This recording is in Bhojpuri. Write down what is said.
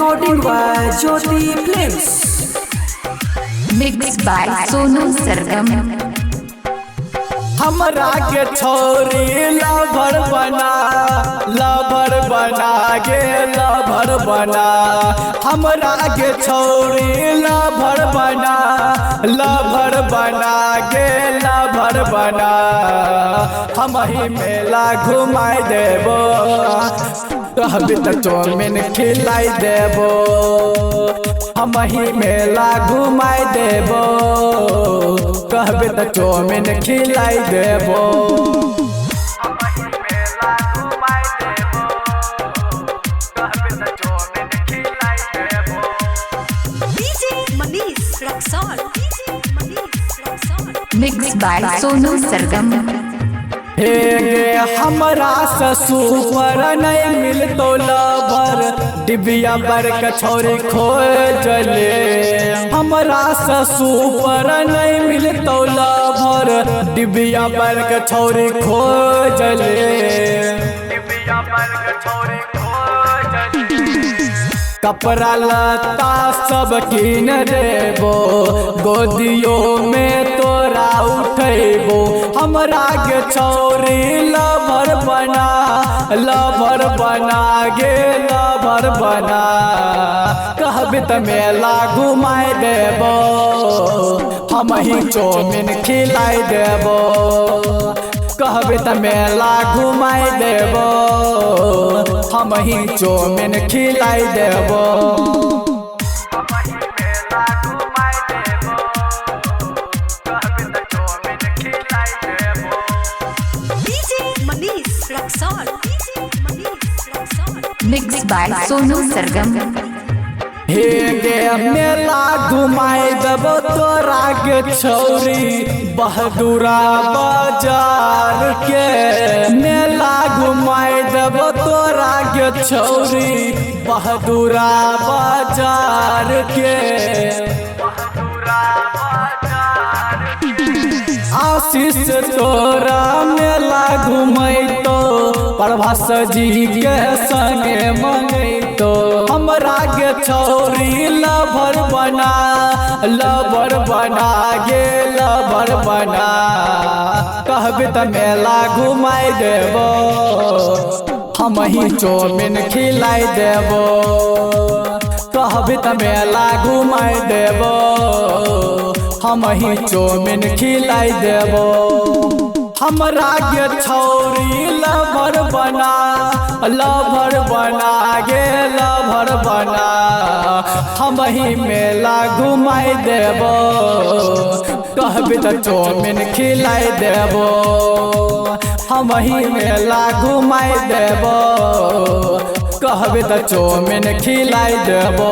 Recording by Jyoti Films. Mixed by Sonu Sargam. हमरा के छोरी लवर बना गे लवर बना हमरा के छोरी लवर बना गे लवर बना हम ही मेला घुमाई देबो कहबी त चौमिन खिलाई देबो हम ही मेला घुमाई देबो कहबे त चौमिन खिलाई देबो Mixed by Sonu Sargam. हे गे हमरा ससुर नहीं मिलतो लवर डिबिया बर कछौरी खोजले हमरा ससुर नहीं मिलतो लवर डिबिया बर कछौरी खोजले कपड़ा लता सब किन देबो गोदियों में तोरा उठेबो हमरा के छोरी लवर बना गे लवर बना कहबे त मेला घुमाई देबो हम ही चौमिन खिलाई देबो कहबे त मेला घुमाई देबो हम ही चौमिन खिलाई देबो Mixed by Sonu Sargam. हे गे मेला घुमाई देबो तोरा के छौरी बहादुरा बाजार के मेला घुमाई देबो तोरा के छौरी बहादुरा बाजार के आशीष तोरा मेला घुमैतो प्रभास जी के संगे मंगैतो हमरा के छोरी लवर बना गे लवर बना कहबे त मेला घुमाई देबो हम ही चौमिन खिलाई देबो कहबे त मेला घुमाई देबो हम ही चौमिन खिलाई देबो हमरा के छोरी लवर बना गे लवर बना हम ही मेला घुमाई देबो कहबे त चौमिन खिलाई देबो हम ही मेला घुमाई देबो कहबे त चौमिन खिलाई देबो।